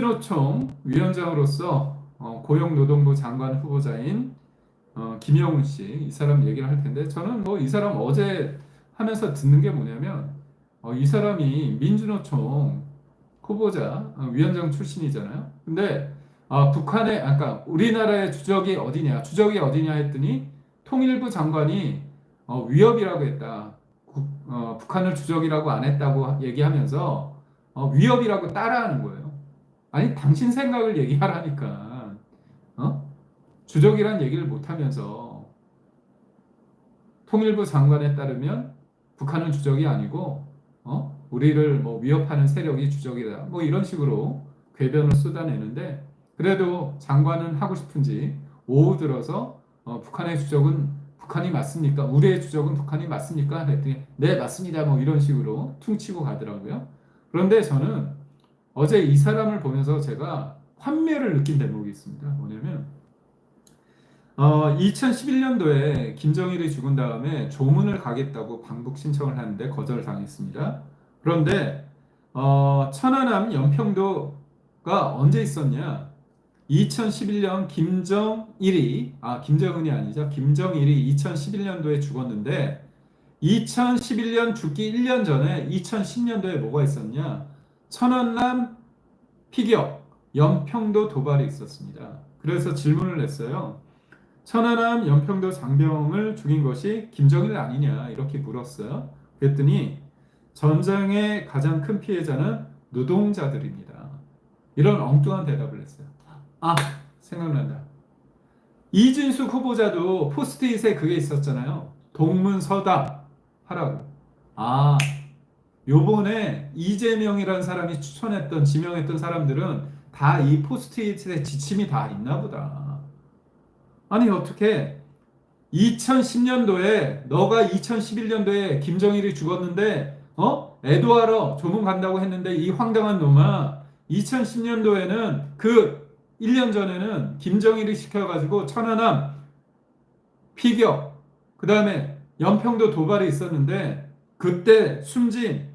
민주노총 위원장으로서 고용노동부 장관 후보자인 김영훈 씨, 이 사람 얘기를 할 텐데, 저는 뭐 이 사람 어제 하면서 듣는 게 뭐냐면, 이 사람이 민주노총 후보자 위원장 출신이잖아요. 근데 북한의 아까 우리나라의 주적이 어디냐, 주적이 어디냐 했더니 통일부 장관이 위협이라고 했다. 북한을 주적이라고 안 했다고 얘기하면서 위협이라고 따라하는 거예요. 아니, 당신 생각을 얘기하라니까. 주적이란 얘기를 못하면서 통일부 장관에 따르면 북한은 주적이 아니고 우리를 뭐 위협하는 세력이 주적이다. 뭐 이런 식으로 궤변을 쏟아내는데, 그래도 장관은 하고 싶은지 오후 들어서 북한의 주적은 북한이 맞습니까? 우리의 주적은 북한이 맞습니까? 그랬더니 네, 맞습니다. 뭐 이런 식으로 퉁치고 가더라고요. 그런데 저는 어제 이 사람을 보면서 제가 환멸을 느낀 대목이 있습니다. 뭐냐면 2011년도에 김정일이 죽은 다음에 조문을 가겠다고 방북 신청을 하는데 거절당했습니다. 그런데 천안함 연평도가 언제 있었냐? 2011년 김정은이 아니죠. 김정일이 2011년도에 죽었는데 2011년 죽기 1년 전에 2010년도에 뭐가 있었냐? 천안함 피격, 연평도 도발이 있었습니다. 그래서 질문을 냈어요. 천안함 연평도 장병을 죽인 것이 김정일 아니냐 이렇게 물었어요. 그랬더니 전쟁의 가장 큰 피해자는 노동자들입니다. 이런 엉뚱한 대답을 했어요. 생각난다. 이진숙 후보자도 포스트잇에 그게 있었잖아요. 동문서답 하라고. 요번에 이재명이라는 사람이 추천했던, 지명했던 사람들은 다 이 포스트잇에 지침이 다 있나 보다. 아니, 어떻게 2010년도에 너가 2011년도에 김정일이 죽었는데 애도하러 조문 간다고 했는데 이 황당한 놈아, 2010년도에는 그 1년 전에는 김정일이 시켜가지고 천안함 피격, 그 다음에 연평도 도발이 있었는데 그때 숨진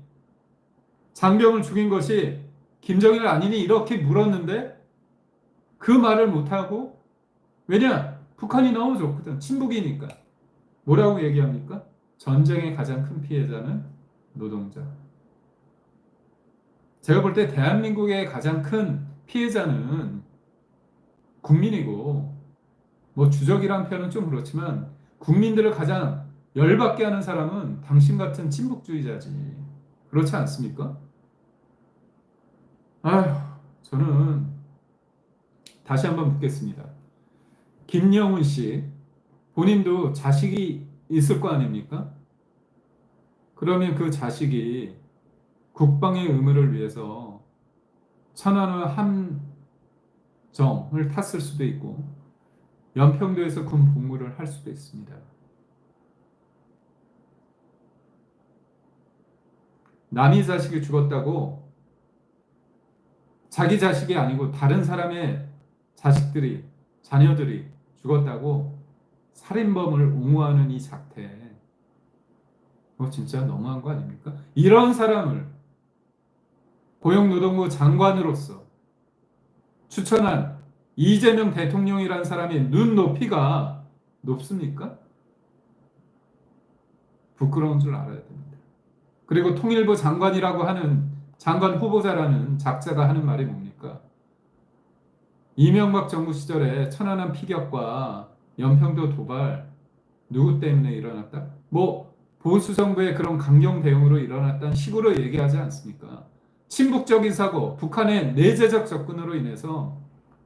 장병을 죽인 것이 김정일 아니니 이렇게 물었는데 그 말을 못하고, 왜냐? 북한이 너무 좋거든. 친북이니까. 뭐라고 얘기합니까? 전쟁의 가장 큰 피해자는 노동자. 제가 볼 때 대한민국의 가장 큰 피해자는 국민이고, 뭐 주적이란 표현은 좀 그렇지만 국민들을 가장 열받게 하는 사람은 당신 같은 친북주의자지. 그렇지 않습니까? 저는 다시 한번 묻겠습니다. 김영훈 씨, 본인도 자식이 있을 거 아닙니까? 그러면 그 자식이 국방의 의무를 위해서 천안함 함정을 탔을 수도 있고 연평도에서 군 복무를 할 수도 있습니다. 남의 자식이 죽었다고 자기 자식이 아니고 다른 사람의 자녀들이 죽었다고 살인범을 옹호하는 이 작태, 진짜 너무한 거 아닙니까? 이런 사람을 고용노동부 장관으로서 추천한 이재명 대통령이라는 사람의 눈높이가 높습니까? 부끄러운 줄 알아야 됩니다. 그리고 통일부 장관이라고 하는, 장관 후보자라는 작자가 하는 말이 뭡니까? 이명박 정부 시절에 천안함 피격과 연평도 도발 누구 때문에 일어났다? 보수 정부의 그런 강경 대응으로 일어났다는 식으로 얘기하지 않습니까? 친북적인 사고, 북한의 내재적 접근으로 인해서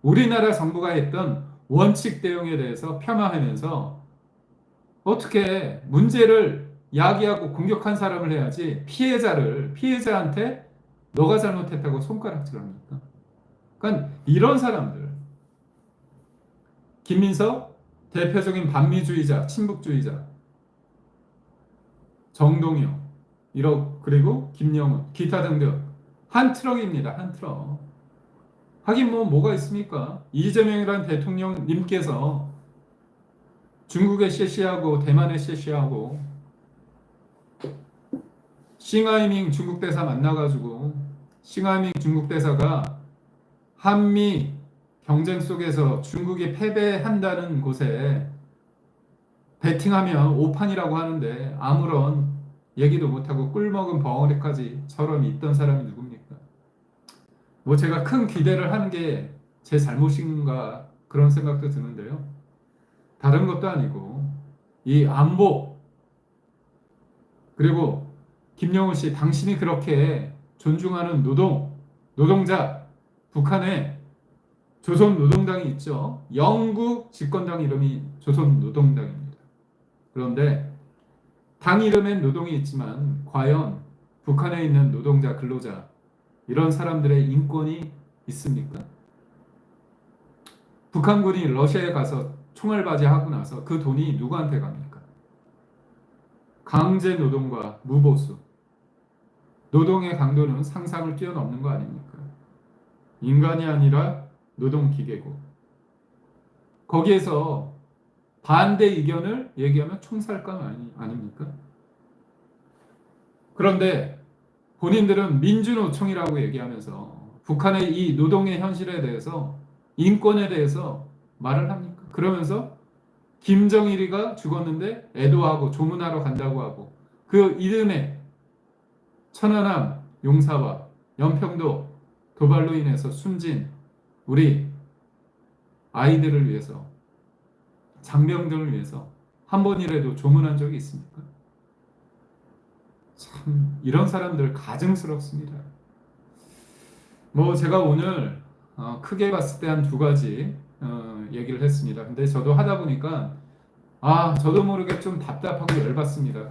우리나라 정부가 했던 원칙 대응에 대해서 폄하하면서 어떻게 문제를 야기하고 공격한 사람을 해야지 피해자한테 너가 잘못했다고 손가락질합니까? 그러니까 이런 사람들, 김민석 대표적인 반미주의자, 친북주의자, 정동영, 그리고 김영훈, 기타 등등 한 트럭입니다. 한 트럭. 하긴 뭐가 있습니까? 이재명이라는 대통령님께서 중국에 셰시하고 대만에 셰시하고 싱하이밍 중국 대사 만나가지고 싱하이밍 중국 대사가 한미 경쟁 속에서 중국이 패배한다는 곳에 베팅하면 오판이라고 하는데 아무런 얘기도 못하고 꿀먹은 벙어리까지처럼 있던 사람이 누굽니까? 뭐 제가 큰 기대를 하는 게 제 잘못인가 그런 생각도 드는데요. 다른 것도 아니고 이 안보 그리고 김영우 씨 당신이 그렇게 존중하는 노동자 북한에 조선노동당이 있죠. 영구 집권당 이름이 조선노동당입니다. 그런데 당 이름엔 노동이 있지만 과연 북한에 있는 노동자, 근로자 이런 사람들의 인권이 있습니까? 북한군이 러시아에 가서 총알바지하고 나서 그 돈이 누구한테 갑니까? 강제 노동과 무보수. 노동의 강도는 상상을 뛰어넘는 거 아닙니까? 인간이 아니라 노동기계고. 거기에서 반대 의견을 얘기하면 총살감 아닙니까? 그런데 본인들은 민주노총이라고 얘기하면서 북한의 이 노동의 현실에 대해서 인권에 대해서 말을 합니까? 그러면서 김정일이가 죽었는데 애도하고 조문하러 간다고 하고 그 이듬해 천안함 용사와 연평도 도발로 인해서 숨진 우리 아이들을 위해서 장병들을 위해서 한 번이라도 조문한 적이 있습니까? 참 이런 사람들 가증스럽습니다. 뭐 제가 오늘 크게 봤을 때 한 두 가지 얘기를 했습니다. 근데 저도 하다 보니까 저도 모르게 좀 답답하고 열받습니다.